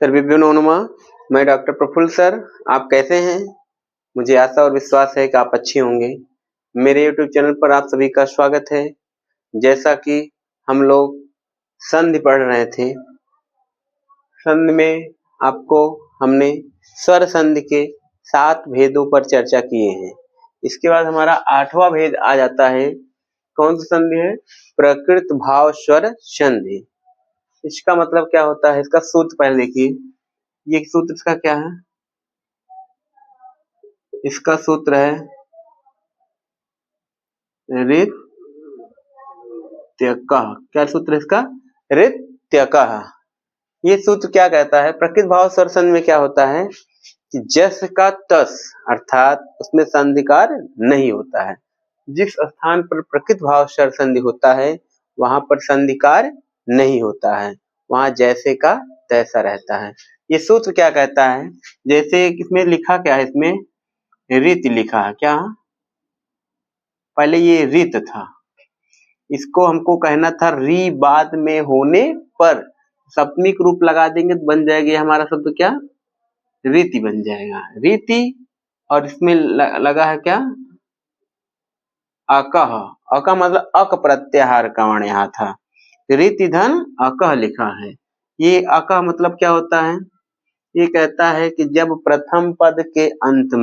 सर्वेभ्यो नमो नमः। मैं doctor Praful sir. आप कैसे हैं? मुझे आशा और विश्वास है कि आप अच्छे होंगे। मेरे YouTube चैनल पर आप सभी का स्वागत है। जैसा कि हम लोग संधि पढ़ रहे थे, संधि में आपको हमने स्वर संधि के 7 भेदों पर चर्चा किए हैं। इसके बाद हमारा 8वां भेद आ जाता है। कौन सा संधि है? प्रकृत भाव स्वर संधि। इसका मतलब क्या होता है? इसका सूत्र पहले देखिए। ये सूत्र इसका क्या है? इसका सूत्र है ऋत्यकः। क्या सूत्र है इसका? ऋत्यकः। ये सूत्र क्या कहता है? प्रकृत भाव स्वर संधि में क्या होता है कि जस का तस अर्थात उसमें संधिकार नहीं होता है। जिस स्थान पर प्रकृत भाव स्वर संधि होता है वहां पर संधिकार नहीं होता है, वहां जैसे का तैसा रहता है। ये सूत्र क्या कहता है? जैसे इसमें लिखा क्या है? इसमें रित लिखा है। क्या? पहले ये रित था, इसको हमको कहना था री बाद में होने पर। सप्तमी का रूप लगा देंगे तो बन जाएगा हमारा शब्द क्या? रीति बन जाएगा, रीति। और इसमें लगा है क्या? अकह। अकह मतलब अक प्रत्याहार का वर्ण यहाँ था। रीति धन अकह लिखा है। ये अकह मतलब क्या होता है? ये कहता है कि जब प्रथम पद के अंत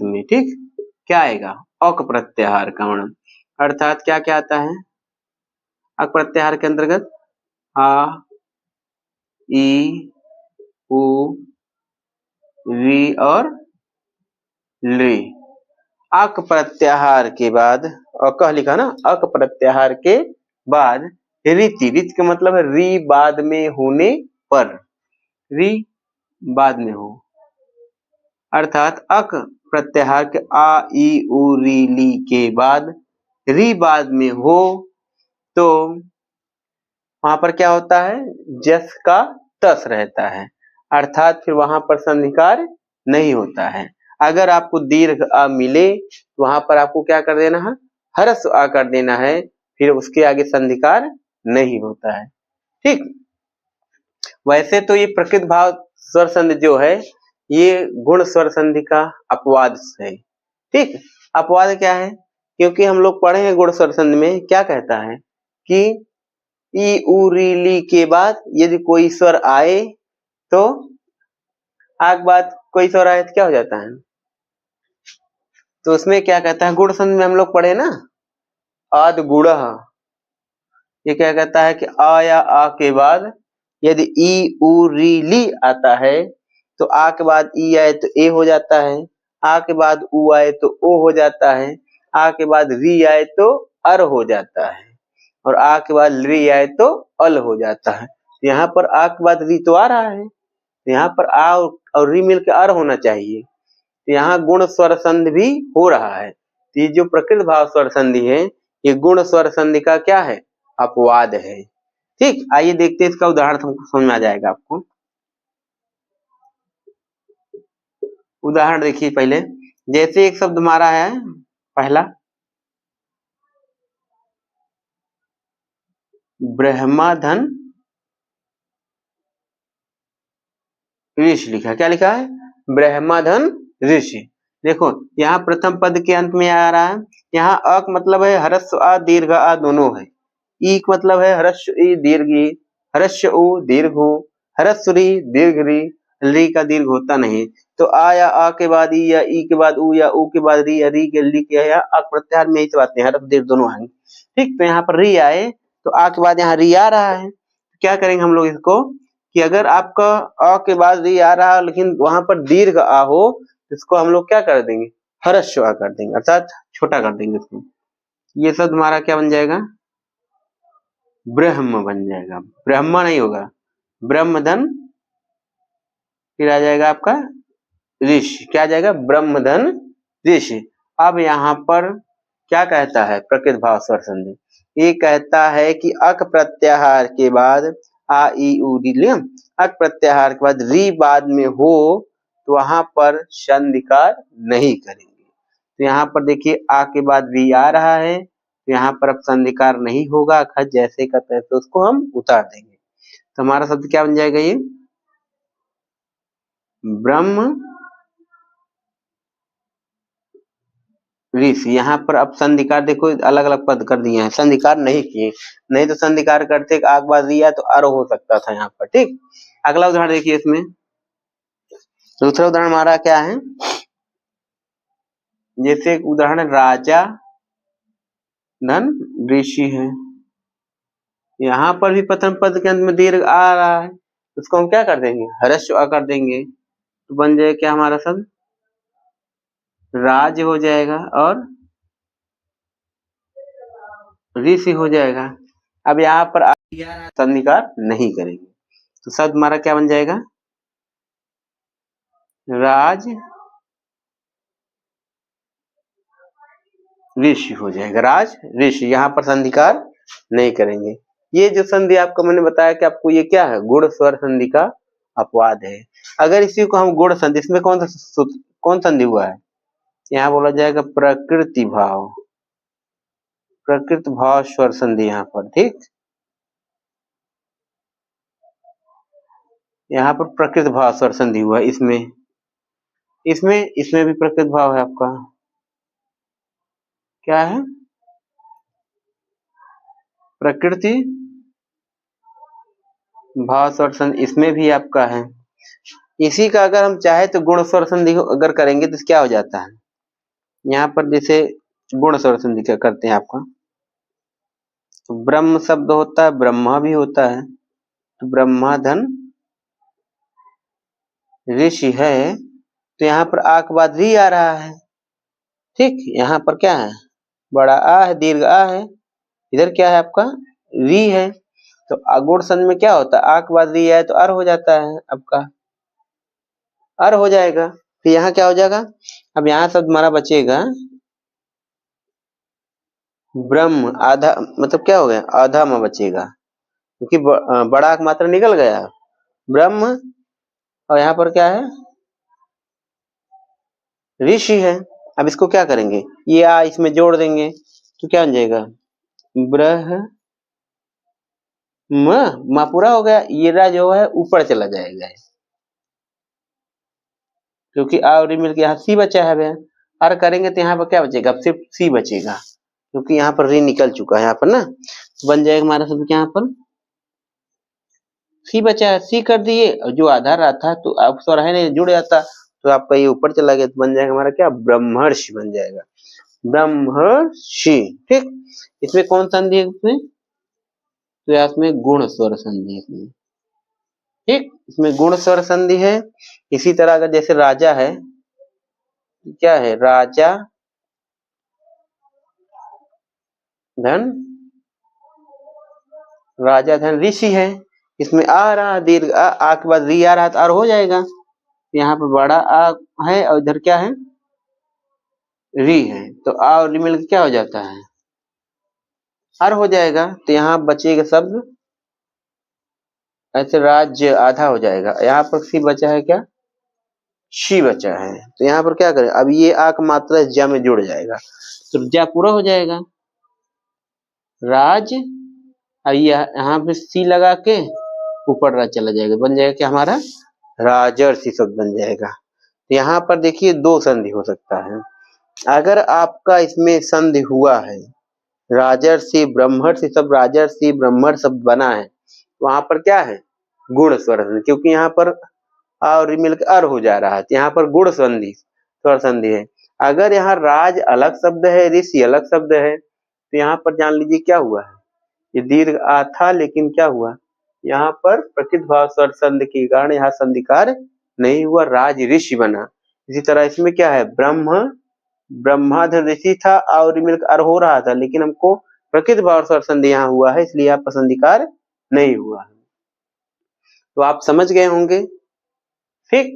में, ठीक, क्या आएगा? अक प्रत्याहार का वर्ण। अर्थात क्या क्या आता है अक प्रत्याहार के अंतर्गत? आ, ई, उ, री और ली। अक प्रत्याहार के बाद, अकह लिखा ना, अक प्रत्याहार के बाद रीति। रीति का मतलब है री बाद में होने पर, री बाद में हो। अर्थात अक प्रत्याहार के आ, ई, उ, री, ली के बाद री बाद में हो तो वहां पर क्या होता है? जस का तस रहता है, अर्थात फिर वहां पर संधिकार नहीं होता है। अगर आपको दीर्घ आ मिले तो वहां पर आपको क्या कर देना है? हरस आ कर देना है, फिर उसके आगे संधिकार नहीं होता है। ठीक। वैसे तो ये प्रकृत भाव स्वर संधि जो है ये गुण स्वर संधि का अपवाद है। ठीक। अपवाद क्या है? क्योंकि हम लोग पढ़े हैं गुण स्वर संधि में क्या कहता है कि ई, उ, री, ली के बाद यदि कोई स्वर आए तो आग बाद कोई स्वर आए तो क्या हो जाता है? तो उसमें क्या कहता है? गुण संधि में हम लोग पढ़े ना, आद गुण। ये क्या कहता है कि आ या आ के बाद यदि ई, उ, री, ली आता है तो आ के बाद ई आए तो ए हो जाता है, आ के बाद उ आए तो ओ हो जाता है, आ के बाद री आए तो अर हो जाता है, और आ के बाद री आए तो अल हो जाता है। यहाँ पर आ के बाद री तो आ रहा है, यहाँ पर आ और री मिलकर अर होना चाहिए। यहाँ गुण स्वर संधि भी हो रहा है। ये जो प्रकृत भाव स्वर संधि है ये गुण स्वर संधि का क्या है? अपवाद है। ठीक। आइए देखते हैं इसका उदाहरण, हमको समझ में आ जाएगा आपको। उदाहरण देखिए पहले। जैसे एक शब्द हमारा है पहला ब्रह्माधन ऋषि लिखा। क्या लिखा है? ब्रह्माधन ऋषि। देखो यहाँ प्रथम पद के अंत में आ रहा है। यहाँ अक मतलब है हरस्व आ दीर्घ आ दोनों है। ई मतलब है हरस्व ई दीर्घ ई, हरस्व उ दीर्घ उ, हरस्व री दीर्घ री, री का दीर्घ होता नहीं। तो आ या आ के बाद ई या ई के बाद उ या उ के बाद री या री के ली के या अक प्रत्याहार में ऐसी बात नहीं, हरस्व दीर्घ दोनों आएंगे। ठीक। तो यहाँ पर री आए तो आ के बाद यहाँ री आ रहा है, क्या करेंगे हम लोग इसको कि अगर आपका अ के बाद री आ रहा है लेकिन वहां पर दीर्घ आ हो, इसको हम लोग क्या कर देंगे? हरस्व आ कर देंगे, अर्थात छोटा कर देंगे इसको। ये शब्द हमारा क्या बन जाएगा? ब्रह्म बन जाएगा। ब्रह्म नहीं होगा, ब्रह्मधन, फिर आ जाएगा आपका ऋषि। क्या आ जाएगा? ब्रह्मधन ऋषि। अब यहाँ पर क्या कहता है प्रकृत भाव स्वर संधि? ये कहता है कि अक प्रत्याहार के बाद आ, ई, उ, री लिया, अक प्रत्याहार के बाद री बाद में हो तो वहां पर संधिकार नहीं करेंगे। तो यहाँ पर देखिए आ के बाद री आ रहा है तो यहाँ पर अब संधिकार नहीं होगा, खत जैसे का तैसे उसको हम उतार देंगे। तो हमारा शब्द क्या बन जाएगा, ये ब्रह्म ऋषि। यहाँ पर अब संधिकार देखो अलग अलग पद कर दिए हैं, संधिकार नहीं किए, नहीं तो संधिकार करते आग बाद रिया तो अर हो सकता था यहाँ पर। ठीक, अगला उदाहरण देखिए, इसमें दूसरा उदाहरण हमारा क्या है, जैसे उदाहरण राजा धन ऋषि है। यहाँ पर भी प्रथम पद के अंत में दीर्घ आ रहा है, उसको हम क्या कर देंगे, ह्रस्व अ कर देंगे, तो बन जाएगा क्या हमारा शब्द, राज हो जाएगा और ऋषि हो जाएगा। अब यहाँ पर संधिकार नहीं करेंगे, तो शब्द हमारा क्या बन जाएगा, राज ऋषि हो जाएगा, राज ऋषि। यहाँ पर संधिकार नहीं करेंगे। ये जो संधि आपको मैंने बताया कि आपको ये क्या है, गुण स्वर संधि का अपवाद है। अगर इसी को हम गुण संधि, इसमें कौन संधि हुआ है, यहाँ बोला जाएगा प्रकृति भाव, प्रकृति भाव स्वर संधि यहाँ पर। ठीक, यहाँ पर प्रकृति भाव स्वर संधि हुआ है। इसमें भी प्रकृति भाव है, आपका क्या है, प्रकृति भाव स्वर संधि, इसमें भी आपका है। इसी का अगर हम चाहे तो गुण स्वर संधि अगर करेंगे तो क्या हो जाता है, यहाँ पर जैसे गुण स्वर संधि क्या करते हैं आपका, तो ब्रह्म शब्द होता है, ब्रह्मा भी होता है, तो ब्रह्मा धन ऋषि है, तो यहाँ पर आ के बाद री आ रहा है। ठीक, यहाँ पर क्या है, बड़ा आ है, दीर्घ आ है, इधर क्या है आपका री है, तो अगुण संधि में क्या होता है, आ के बाद री आए तो अर हो जाता है, आपका अर हो जाएगा। तो यहाँ क्या हो जाएगा, अब यहाँ शब्द हमारा बचेगा ब्रह्म, आधा मतलब क्या हो गया, आधा में बचेगा, क्योंकि बड़ा की मात्रा निकल गया, ब्रह्म, और यहाँ पर क्या है ऋषि है। अब इसको क्या करेंगे, ये आ इसमें जोड़ देंगे, तो क्या बन जाएगा, ब्रह्म म पूरा हो गया, ये रा जो है ऊपर चला जाएगा, क्योंकि आ और मिलकर यहाँ सी बचा है, अर करेंगे तो यहाँ पर क्या बचेगा, अब सिर्फ सी बचेगा, क्योंकि यहाँ पर री निकल चुका है यहाँ पर ना, बन जाएगा हमारा शब्द यहाँ पर सी बचा है, सी कर दिए, और जो आधार रहा था तो अब स्वर है नहीं जुड़ जाता, तो आपका ये ऊपर चला गया, तो बन जाएगा हमारा क्या, ब्रह्मर्षि बन जाएगा, ब्रह्मर्षि। ठीक, इसमें कौन संधि है, इसमें तो इसमें गुण स्वर संधि है इसमें। ठीक, इसमें गुण स्वर संधि है। इसी तरह अगर जैसे राजा है, क्या है, राजा धन, राजा धन ऋषि है, इसमें आ रहा दीर्घ आ के बाद री आ रहा तो आर हो जाएगा, यहाँ पर बड़ा आ है और इधर क्या है री है, तो आ और री मिलकर क्या हो जाता है, अर हो जाएगा। तो यहाँ बचेगा शब्द ऐसे राज्य आधा हो जाएगा, यहाँ पर सी बचा है, क्या शी बचा है, तो यहाँ पर क्या करें, अब ये आ का मात्रा ज्या में जुड़ जाएगा, तो ज्या पूरा हो जाएगा, राज, अब यहाँ पे सी लगा के ऊपर राज चला जाएगा, बन जाएगा क्या हमारा राजर्षि शब्द बन जाएगा। यहाँ पर देखिए दो संधि हो सकता है, अगर आपका इसमें संधि हुआ है राजर्षि ब्रह्मर्षि शब्द, राजर्षि ब्रह्मर शब्द बना है, वहां पर क्या है गुण स्वर, क्योंकि यहाँ पर आ और मिलकर अर हो जा रहा है, यहाँ पर गुण संधि स्वर संधि है। अगर यहाँ राज अलग शब्द है, ऋषि अलग शब्द है, तो यहाँ पर जान लीजिए क्या हुआ है, ये दीर्घ आ था लेकिन क्या हुआ, यहाँ पर प्रकृत भाव स्वर संधि के कारण यहाँ संधिकार नहीं हुआ, राज ऋषि बना। इसी तरह इसमें क्या है, ब्रह्माधर ऋषि था और मिलकर अर हो रहा था, लेकिन हमको प्रकृत भाव स्वर संधि यहाँ हुआ है, इसलिए यहाँ पर संधिकार नहीं हुआ है। तो आप समझ गए होंगे। ठीक,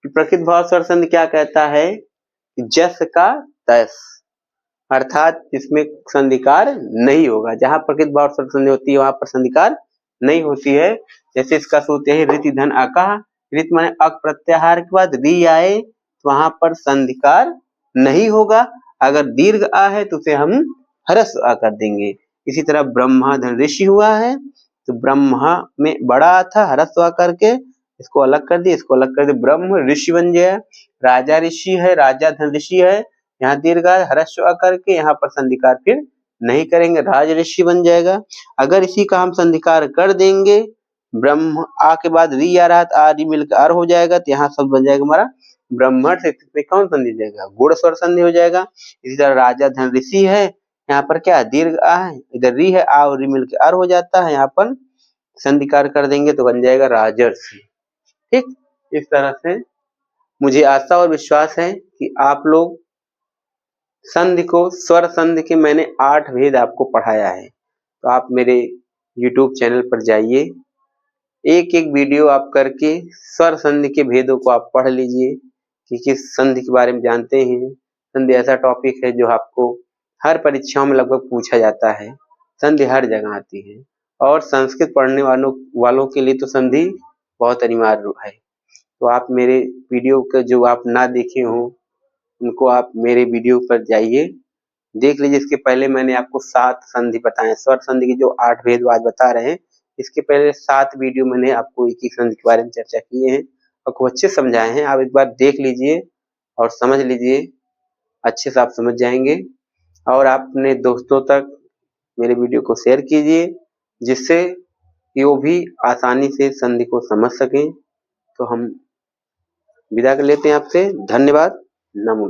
प्रकृत भाव स्वर संधि क्या कहता है, जस का तस, अर्थात इसमें संधिकार नहीं होगा, जहां प्रकृत भाव स्वर संधि होती है वहां पर संधिकार नहीं होती है। जैसे इसका सूत्र है ऋति धन आकाह, ऋत माने अक प्रत्याहार के बाद री आए तो वहां पर संधिकार नहीं होगा, अगर दीर्घ आ है तो उसे हम ह्रस्व आ कर देंगे। इसी तरह ब्रह्मा धन ऋषि हुआ है, तो ब्रह्मा में बड़ा था, ह्रस्व आकर के, इसको अलग कर दिए, इसको अलग कर दिए, ब्रह्म ऋषि बन गया। राजा ऋषि है, राजा धन ऋषि है, यहाँ दीर्घ ह्रस्व आकर के यहाँ पर संधिकार फिर नहीं करेंगे, राज ऋषि बन जाएगा। अगर इसी का हम संधिकार कर देंगे, ब्रह्म आ के बाद री आ रहा, आ री मिलकर अर हो जाएगा, तो यहाँ शब्द बन जाएगा हमारा ब्रह्मण से में कौन संधि जाएगा, गुण स्वर संधि हो जाएगा। इसी तरह राजा धन ऋषि है, यहाँ पर क्या दीर्घ आ है, इधर री है, आ और री मिलकर अर हो जाता है, यहाँ पर संधिकार कर देंगे तो बन जाएगा राजर्षि। ठीक, इस तरह से मुझे आशा और विश्वास है कि आप लोग संधि को, स्वर संधि के मैंने 8 भेद आपको पढ़ाया है, तो आप मेरे YouTube चैनल पर जाइए, एक एक वीडियो आप करके स्वर संधि के भेदों को आप पढ़ लीजिए कि किस संधि के बारे में जानते हैं। संधि ऐसा टॉपिक है जो आपको हर परीक्षाओं में लगभग पूछा जाता है, संधि हर जगह आती है, और संस्कृत पढ़ने वालों के लिए तो संधि बहुत अनिवार्य है। तो आप मेरे वीडियो के जो आप ना देखे हो, उनको आप मेरे वीडियो पर जाइए, देख लीजिए। इसके पहले मैंने आपको 7 संधि बताए, स्वर संधि की जो 8 भेद आज बता रहे हैं, इसके पहले 7 वीडियो मैंने आपको एक एक संधि के बारे में चर्चा किए हैं और खूब अच्छे समझाए हैं। आप एक बार देख लीजिए और समझ लीजिए, अच्छे से आप समझ जाएंगे। और आप अपने दोस्तों तक मेरे वीडियो को शेयर कीजिए, जिससे कि वो भी आसानी से संधि को समझ सकें। तो हम विदा कर लेते हैं आपसे। धन्यवाद। नमो।